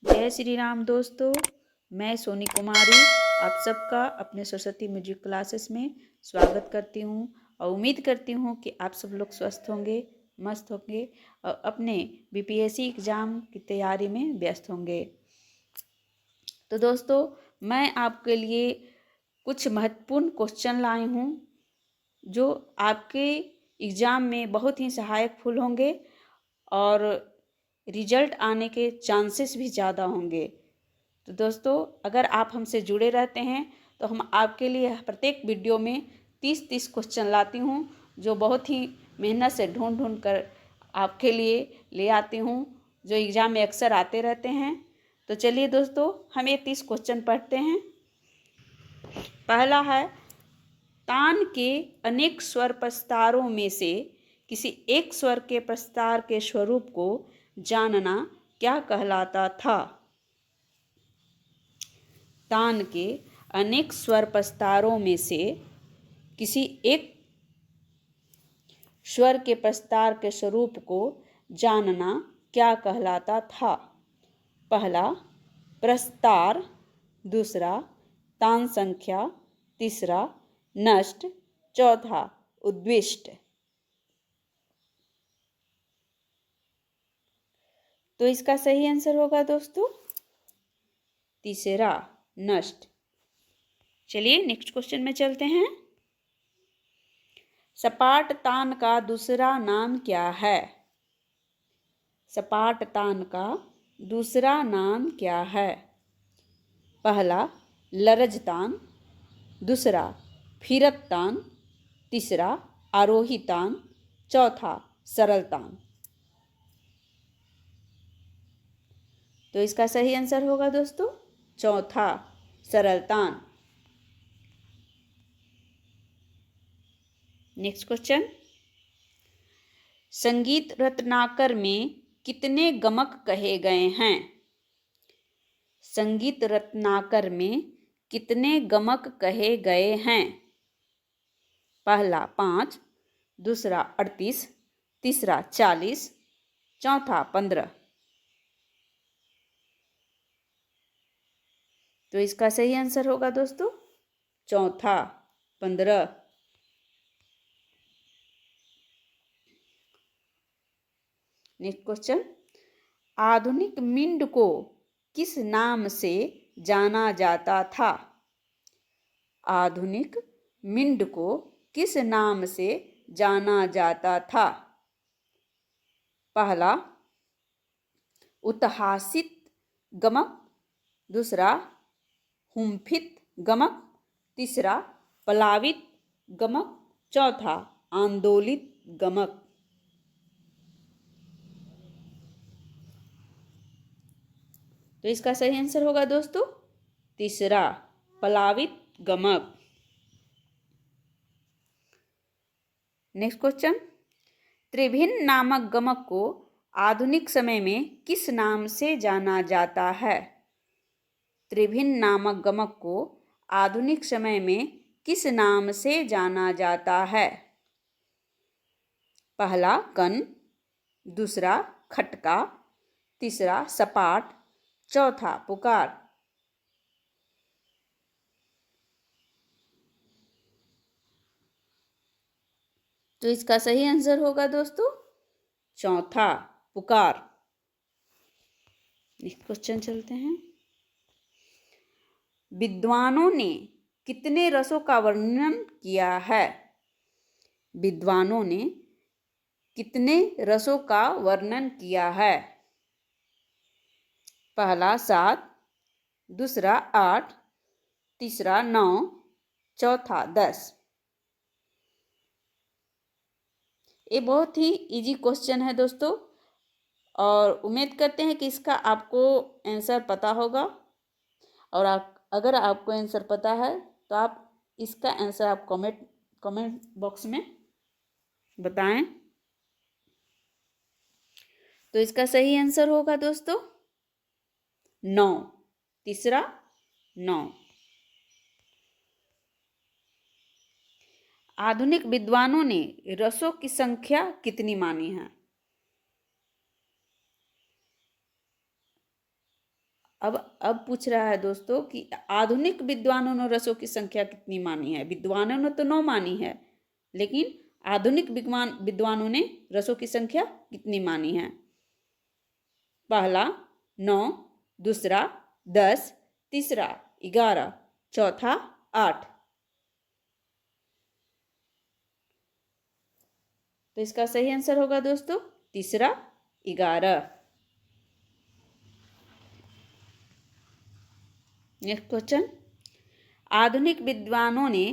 जय श्री राम दोस्तों। मैं सोनी कुमारी आप सबका अपने सरस्वती म्यूजिक क्लासेस में स्वागत करती हूँ और उम्मीद करती हूँ कि आप सब लोग स्वस्थ होंगे, मस्त होंगे और अपने बीपीएससी एग्ज़ाम की तैयारी में व्यस्त होंगे। तो दोस्तों, मैं आपके लिए कुछ महत्वपूर्ण क्वेश्चन लाई हूँ जो आपके एग्ज़ाम में बहुत ही सहायक फुल होंगे और रिजल्ट आने के चांसेस भी ज़्यादा होंगे। तो दोस्तों, अगर आप हमसे जुड़े रहते हैं तो हम आपके लिए प्रत्येक वीडियो में 30-30 क्वेश्चन लाती हूँ जो बहुत ही मेहनत से ढूंढ ढूंढ कर आपके लिए ले आती हूँ, जो एग्ज़ाम में अक्सर आते रहते हैं। तो चलिए दोस्तों, हम ये 30 क्वेश्चन पढ़ते हैं। पहला है, तान के अनेक स्वर प्रस्तारों में से किसी एक स्वर के प्रस्तार के स्वरूप को जानना क्या कहलाता था? तान के अनेक स्वर प्रस्तारों में से किसी एक स्वर के प्रस्तार के स्वरूप को जानना क्या कहलाता था? पहला प्रस्तार, दूसरा तान संख्या, तीसरा नष्ट, चौथा उद्विष्ट। तो इसका सही आंसर होगा दोस्तों तीसरा नष्ट। चलिए नेक्स्ट क्वेश्चन में चलते हैं। सपाट तान का दूसरा नाम क्या है? सपाट तान का दूसरा नाम क्या है? पहला लरज तान, दूसरा फिरत तान, तीसरा आरोही तान, चौथा सरल तान। तो इसका सही आंसर होगा दोस्तों चौथा सरल तान। नेक्स्ट क्वेश्चन, संगीत रत्नाकर में कितने गमक कहे गए हैं? संगीत रत्नाकर में कितने गमक कहे गए हैं? पहला 5, दूसरा 38, तीसरा 40, चौथा 15। तो इसका सही आंसर होगा दोस्तों चौथा 15। नेक्स्ट क्वेश्चन, आधुनिक मिंड को किस नाम से जाना जाता था? आधुनिक मिंड को किस नाम से जाना जाता था? पहला उत्हासित गमक, दूसरा हुम्फित गमक, तीसरा प्लावित गमक, चौथा आंदोलित गमक। तो इसका सही आंसर होगा दोस्तों तीसरा प्लावित गमक। नेक्स्ट क्वेश्चन, त्रिभिन्न नामक गमक को आधुनिक समय में किस नाम से जाना जाता है? त्रिभिन्न नामक गमक को आधुनिक समय में किस नाम से जाना जाता है? पहला कन, दूसरा खटका, तीसरा सपाट, चौथा पुकार। तो इसका सही आंसर होगा दोस्तों चौथा पुकार। नेक्स्ट क्वेश्चन चलते हैं। विद्वानों ने कितने रसों का वर्णन किया है? विद्वानों ने कितने रसों का वर्णन किया है? पहला 7, दूसरा 8, तीसरा 9, चौथा 10। ये बहुत ही इजी क्वेश्चन है दोस्तों और उम्मीद करते हैं कि इसका आपको आंसर पता होगा। और अगर आपको आंसर पता है तो आप इसका आंसर आप कमेंट बॉक्स में बताएं। तो इसका सही आंसर होगा दोस्तों 9, तीसरा 9। आधुनिक विद्वानों ने रसों की संख्या कितनी मानी है? अब पूछ रहा है दोस्तों कि आधुनिक विद्वानों ने रसों की संख्या कितनी मानी है। विद्वानों ने तो 9 मानी है, लेकिन आधुनिक विद्वानों ने रसों की संख्या कितनी मानी है। पहला 9, दूसरा 10, तीसरा 11, चौथा 8। तो इसका सही आंसर होगा दोस्तों तीसरा 11। नेक्स्ट क्वेश्चन, आधुनिक विद्वानों ने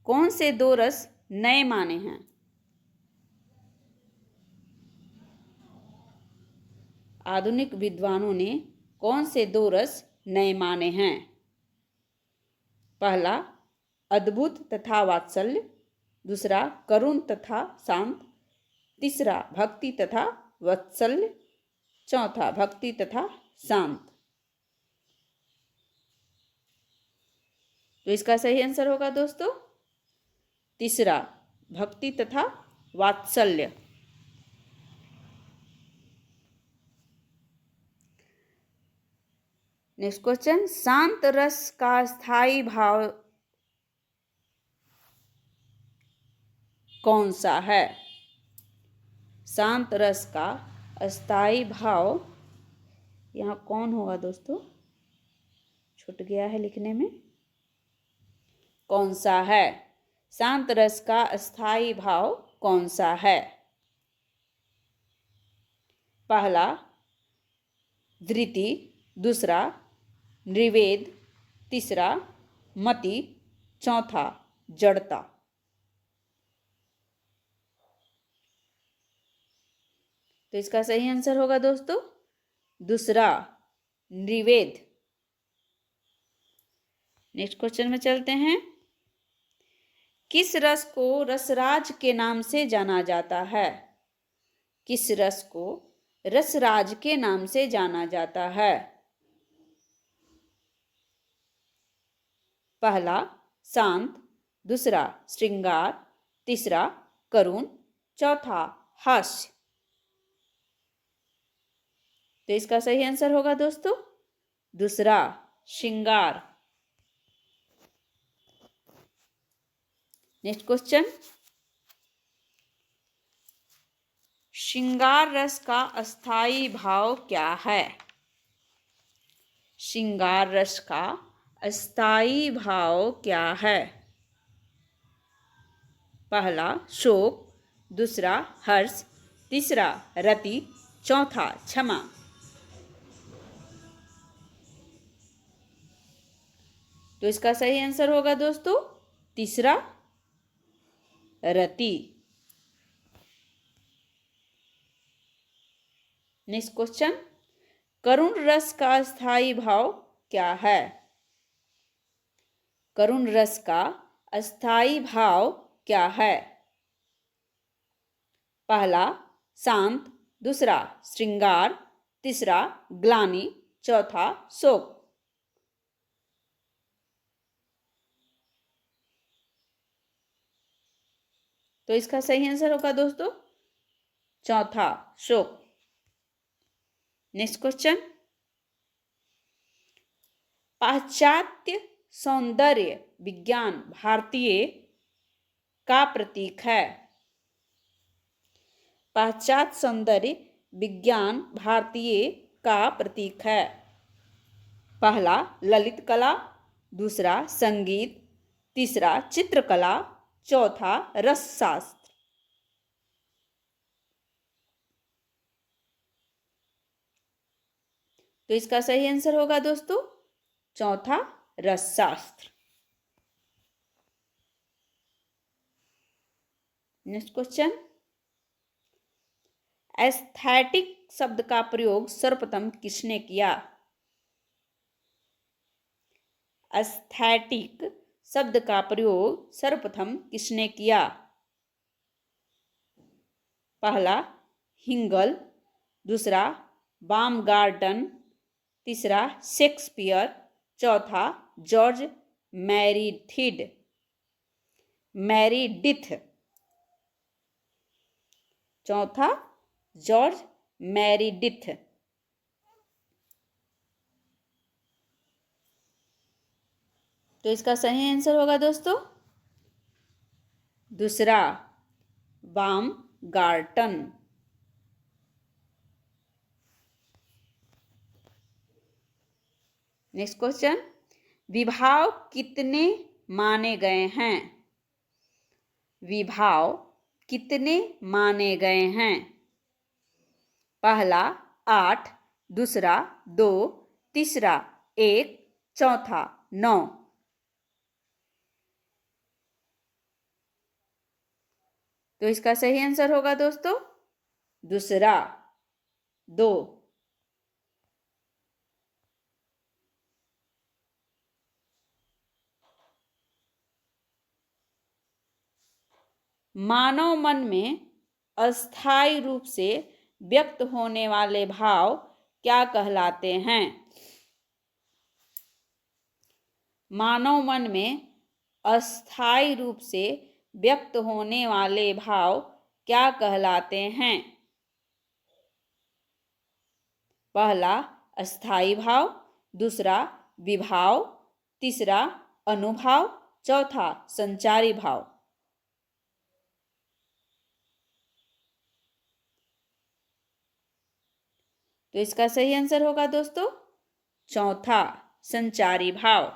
कौन से 2 रस नए माने हैं। आधुनिक विद्वानों ने कौन से 2 रस नए माने हैं। पहला अद्भुत तथा वात्सल्य, दूसरा करुण तथा शांत, तीसरा भक्ति तथा वात्सल्य, चौथा भक्ति तथा शांत। तो इसका सही आंसर होगा दोस्तों तीसरा भक्ति तथा वात्सल्य। नेक्स्ट क्वेश्चन, शांत रस का स्थायी भाव कौन सा है। शांत रस का अस्थायी भाव, यहाँ कौन होगा दोस्तों, छूट गया है लिखने में, कौन सा है। शांत रस का अस्थायी भाव कौन सा है। पहला धृति, दूसरा निर्वेद, तीसरा मति, चौथा जड़ता। तो इसका सही आंसर होगा दोस्तों दूसरा निर्वेद। नेक्स्ट क्वेश्चन में चलते हैं, किस रस को रसराज के नाम से जाना जाता है। किस रस को रसराज के नाम से जाना जाता है। पहला शांत, दूसरा श्रृंगार, तीसरा करुण, चौथा हास्य। तो इसका सही आंसर होगा दोस्तों दूसरा श्रृंगार। नेक्स्ट क्वेश्चन, श्रृंगार रस का अस्थायी भाव क्या है। श्रृंगार रस का अस्थायी भाव क्या है। पहला शोक, दूसरा हर्ष, तीसरा रति, चौथा क्षमा। तो इसका सही आंसर होगा दोस्तों तीसरा रति। नेक्स्ट क्वेश्चन, करुण रस का अस्थायी भाव क्या है। करुण रस का अस्थायी भाव क्या है। पहला शांत, दूसरा श्रृंगार, तीसरा ग्लानि, चौथा शोक। तो इसका सही आंसर होगा दोस्तों चौथा शोक। नेक्स्ट क्वेश्चन, पाश्चात्य सौंदर्य विज्ञान भारतीय का प्रतीक है। पाश्चात्य सौंदर्य विज्ञान भारतीय का प्रतीक है। पहला ललित कला, दूसरा संगीत, तीसरा चित्रकला, चौथा रसशास्त्र। तो इसका सही आंसर होगा दोस्तों चौथा रसशास्त्र। नेक्स्ट क्वेश्चन, एस्थेटिक शब्द का प्रयोग सर्वप्रथम किसने किया। एस्थेटिक शब्द का प्रयोग सर्वप्रथम किसने किया। पहला हिंगल, दूसरा बामगार्टन, तीसरा शेक्सपियर, चौथा जॉर्ज मैरीडिथ। चौथा जॉर्ज मैरीडिथ। तो इसका सही आंसर होगा दोस्तों दूसरा बामगार्टन। नेक्स्ट क्वेश्चन, विभाव कितने माने गए हैं? विभाव कितने माने गए हैं? पहला 8, दूसरा 2, तीसरा 1, चौथा 9। तो इसका सही आंसर होगा दोस्तों दूसरा 2। मानव मन में अस्थायी रूप से व्यक्त होने वाले भाव क्या कहलाते हैं? मानव मन में अस्थायी रूप से व्यक्त होने वाले भाव क्या कहलाते हैं? पहला अस्थायी भाव, दूसरा विभाव, तीसरा अनुभाव, चौथा संचारी भाव। तो इसका सही आंसर होगा दोस्तों चौथा संचारी भाव।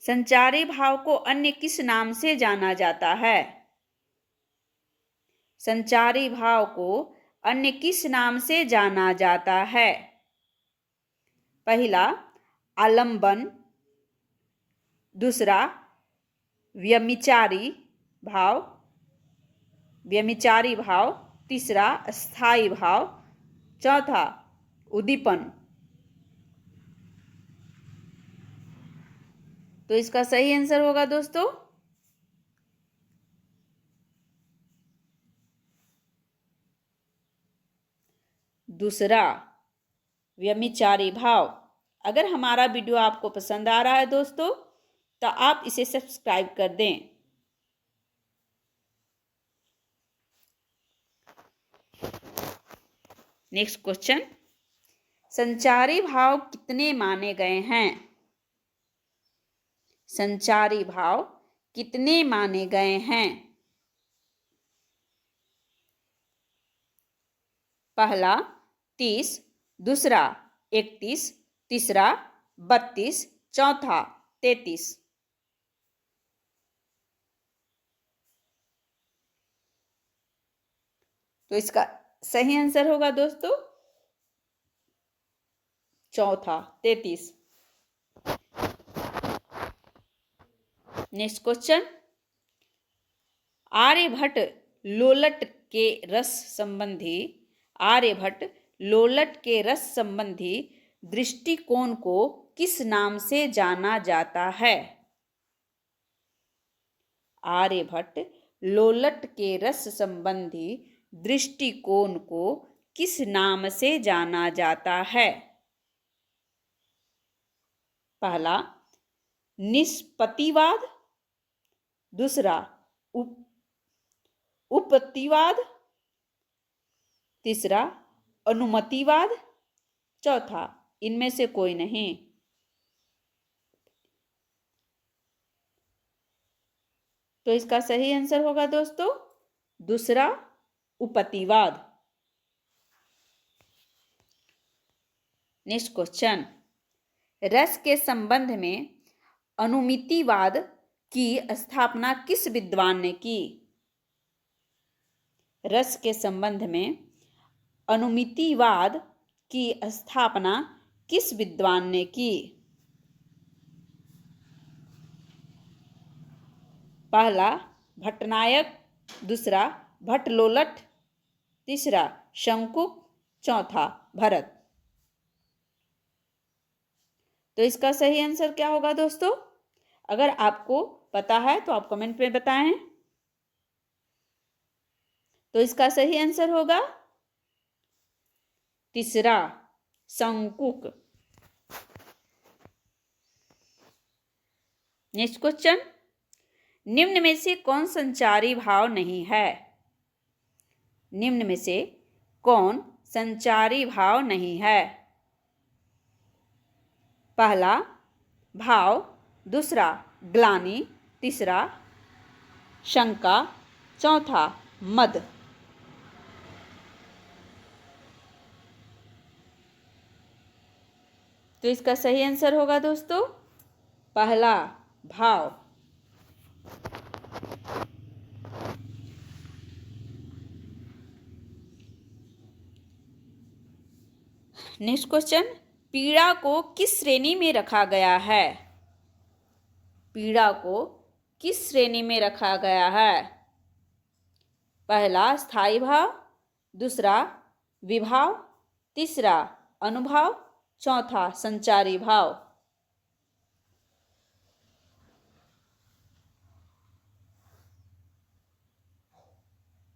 संचारी भाव को अन्य किस नाम से जाना जाता है? संचारी भाव को अन्य किस नाम से जाना जाता है? पहला आलंबन, दूसरा व्यभिचारी भाव, तीसरा अस्थायी भाव, चौथा उद्दीपन। तो इसका सही आंसर होगा दोस्तों दूसरा व्यभिचारी भाव। अगर हमारा वीडियो आपको पसंद आ रहा है दोस्तों तो आप इसे सब्सक्राइब कर दें। नेक्स्ट क्वेश्चन, संचारी भाव कितने माने गए हैं? संचारी भाव कितने माने गए हैं? पहला 30, दूसरा 31, तीसरा 32, चौथा 33। तो इसका सही आंसर होगा दोस्तों चौथा 33। नेक्स्ट क्वेश्चन, आर्यभट्ट लोलट के रस संबंधी दृष्टिकोण को किस नाम से जाना जाता है? आर्यभट्ट लोलट के रस संबंधी दृष्टिकोण को किस नाम से जाना जाता है? पहला निष्पत्तिवाद, दूसरा उपपत्तिवाद, तीसरा अनुमतिवाद, चौथा इनमें से कोई नहीं। तो इसका सही आंसर होगा दोस्तों दूसरा उपपत्तिवाद। नेक्स्ट क्वेश्चन, रस के संबंध में अनुमितिवाद की स्थापना किस विद्वान ने की? रस के संबंध में अनुमितिवाद की स्थापना किस विद्वान ने की? पहला भट्टनायक, दूसरा भट्टलोलट, तीसरा शंकुक, चौथा भरत। तो इसका सही आंसर क्या होगा दोस्तों? अगर आपको पता है तो आप कमेंट में बताएं। तो इसका सही आंसर होगा तीसरा शंकुक। नेक्स्ट क्वेश्चन, निम्न में से कौन संचारी भाव नहीं है? निम्न में से कौन संचारी भाव नहीं है? पहला भाव, दूसरा ग्लानि, तीसरा शंका, चौथा मद। तो इसका सही आंसर होगा दोस्तों पहला भाव। नेक्स्ट क्वेश्चन, पीड़ा को किस श्रेणी में रखा गया है? पीड़ा को किस श्रेणी में रखा गया है? पहला स्थायी भाव, दूसरा विभाव, तीसरा अनुभाव, चौथा संचारी भाव।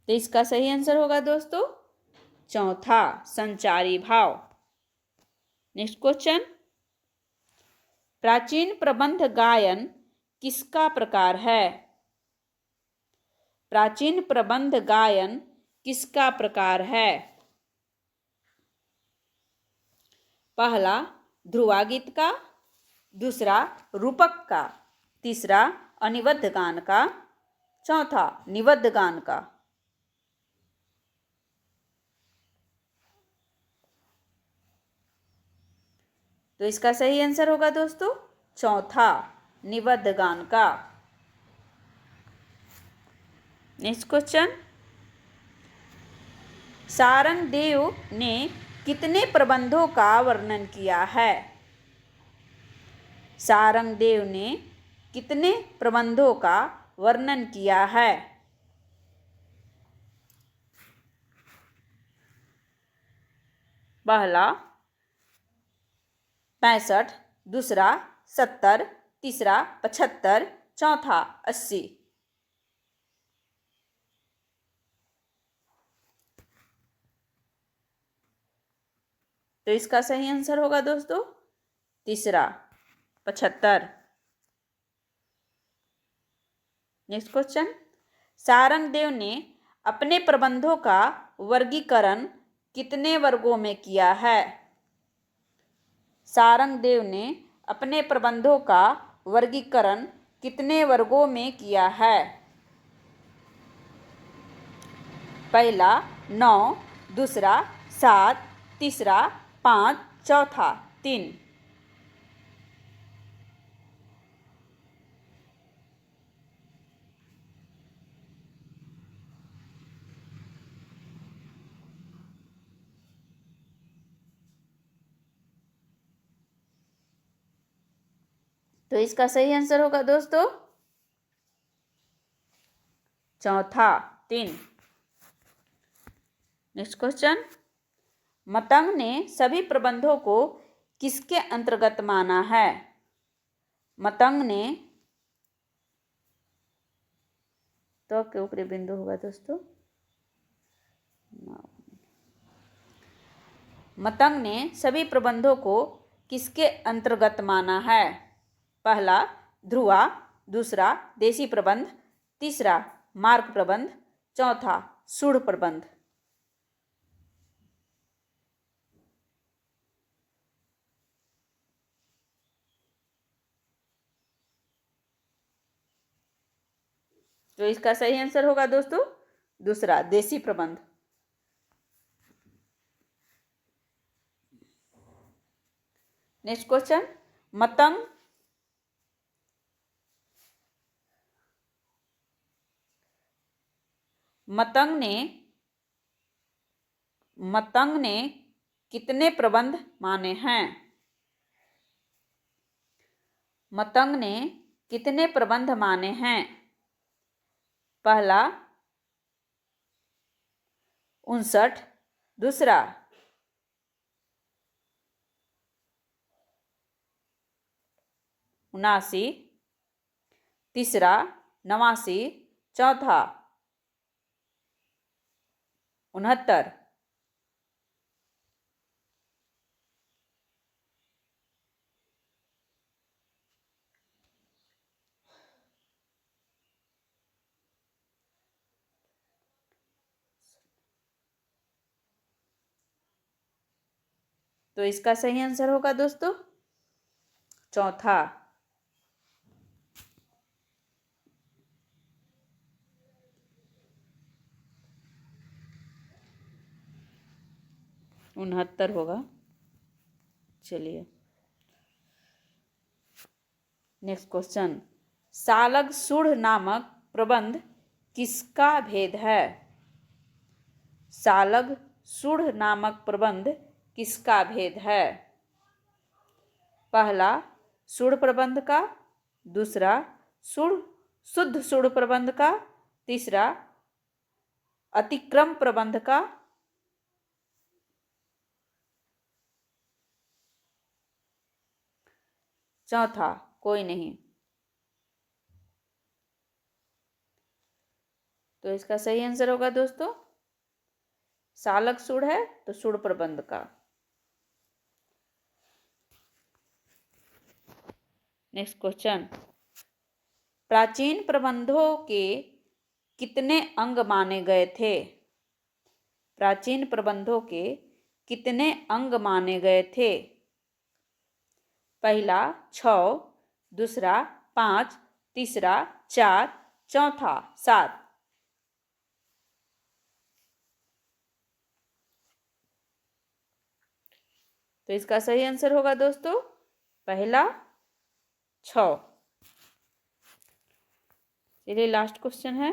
तो इसका सही आंसर होगा दोस्तों चौथा संचारी भाव। नेक्स्ट क्वेश्चन, प्राचीन प्रबंध गायन किसका प्रकार है? प्राचीन प्रबंध गायन किसका प्रकार है? पहला ध्रुवा गीत का, दूसरा रूपक का, तीसरा अनिबद्ध गान का, चौथा निबद्ध गान का। तो इसका सही आंसर होगा दोस्तों चौथा निबद्ध गान का। नेक्स्ट क्वेश्चन, सारंगदेव ने कितने प्रबंधों का वर्णन किया है? सारंगदेव ने कितने प्रबंधों का वर्णन किया है? पहला 65, दूसरा 70, तीसरा 75, चौथा 80। तो इसका सही आंसर होगा दोस्तों तीसरा 75। नेक्स्ट क्वेश्चन, सारंगदेव ने अपने प्रबंधों का वर्गीकरण कितने वर्गों में किया है? सारंगदेव ने अपने प्रबंधों का वर्गीकरण कितने वर्गों में किया है? पहला 9, दूसरा 7, तीसरा 5, चौथा 3। तो इसका सही आंसर होगा दोस्तों चौथा 3। नेक्स्ट क्वेश्चन, मतंग ने सभी प्रबंधों को किसके अंतर्गत माना है? मतंग ने तो के ऊपरी बिंदु होगा दोस्तों। मतंग ने सभी प्रबंधों को किसके अंतर्गत माना है? पहला ध्रुवा, दूसरा देशी प्रबंध, तीसरा मार्ग प्रबंध, चौथा सूढ़ प्रबंध। तो इसका सही आंसर होगा दोस्तों दूसरा देशी प्रबंध। नेक्स्ट क्वेश्चन, मतंग मतंग ने कितने प्रबंध माने हैं? मतंग ने कितने प्रबंध माने हैं? पहला 59, दूसरा 79, तीसरा 89, चौथा 69। तो इसका सही आंसर होगा दोस्तों चौथा, 69 होगा। चलिए नेक्स्ट क्वेश्चन, सालग सुढ़ नामक प्रबंध किसका भेद है? सालग सुढ़ नामक प्रबंध किसका भेद है? पहला सुढ़ प्रबंध का, दूसरा सुढ़ शुद्ध सुढ़ प्रबंध का, तीसरा अतिक्रम प्रबंध का, चौथा कोई नहीं। तो इसका सही आंसर होगा दोस्तों, सालग सुढ़ है तो सुढ़ प्रबंध का। नेक्स्ट क्वेश्चन, प्राचीन प्रबंधों के कितने अंग माने गए थे? प्राचीन प्रबंधों के कितने अंग माने गए थे? पहला 6, दूसरा 5, तीसरा 4, चौथा 7। तो इसका सही आंसर होगा दोस्तों पहला 6। चलिए लास्ट क्वेश्चन है,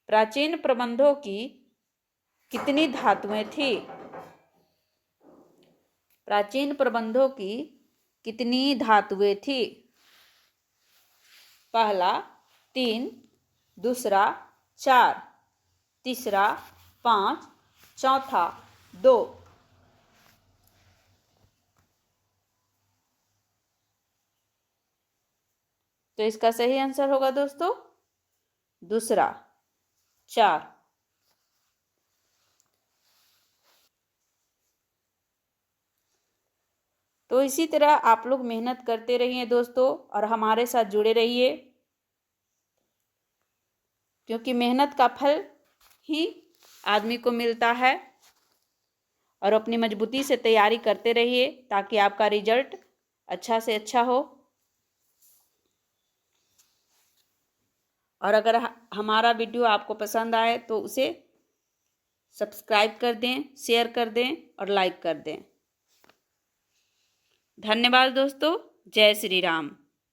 प्राचीन प्रबंधों की कितनी धातुएं थी? प्राचीन प्रबंधों की कितनी धातुएं थी? पहला 3, दूसरा 4, तीसरा 5, चौथा 2। तो इसका सही आंसर होगा दोस्तों दूसरा 4। तो इसी तरह आप लोग मेहनत करते रहिए दोस्तों और हमारे साथ जुड़े रहिए, क्योंकि मेहनत का फल ही आदमी को मिलता है। और अपनी मजबूती से तैयारी करते रहिए ताकि आपका रिजल्ट अच्छा से अच्छा हो। और अगर हमारा वीडियो आपको पसंद आए तो उसे सब्सक्राइब कर दें, शेयर कर दें और लाइक कर दें। धन्यवाद दोस्तों। जय श्री राम।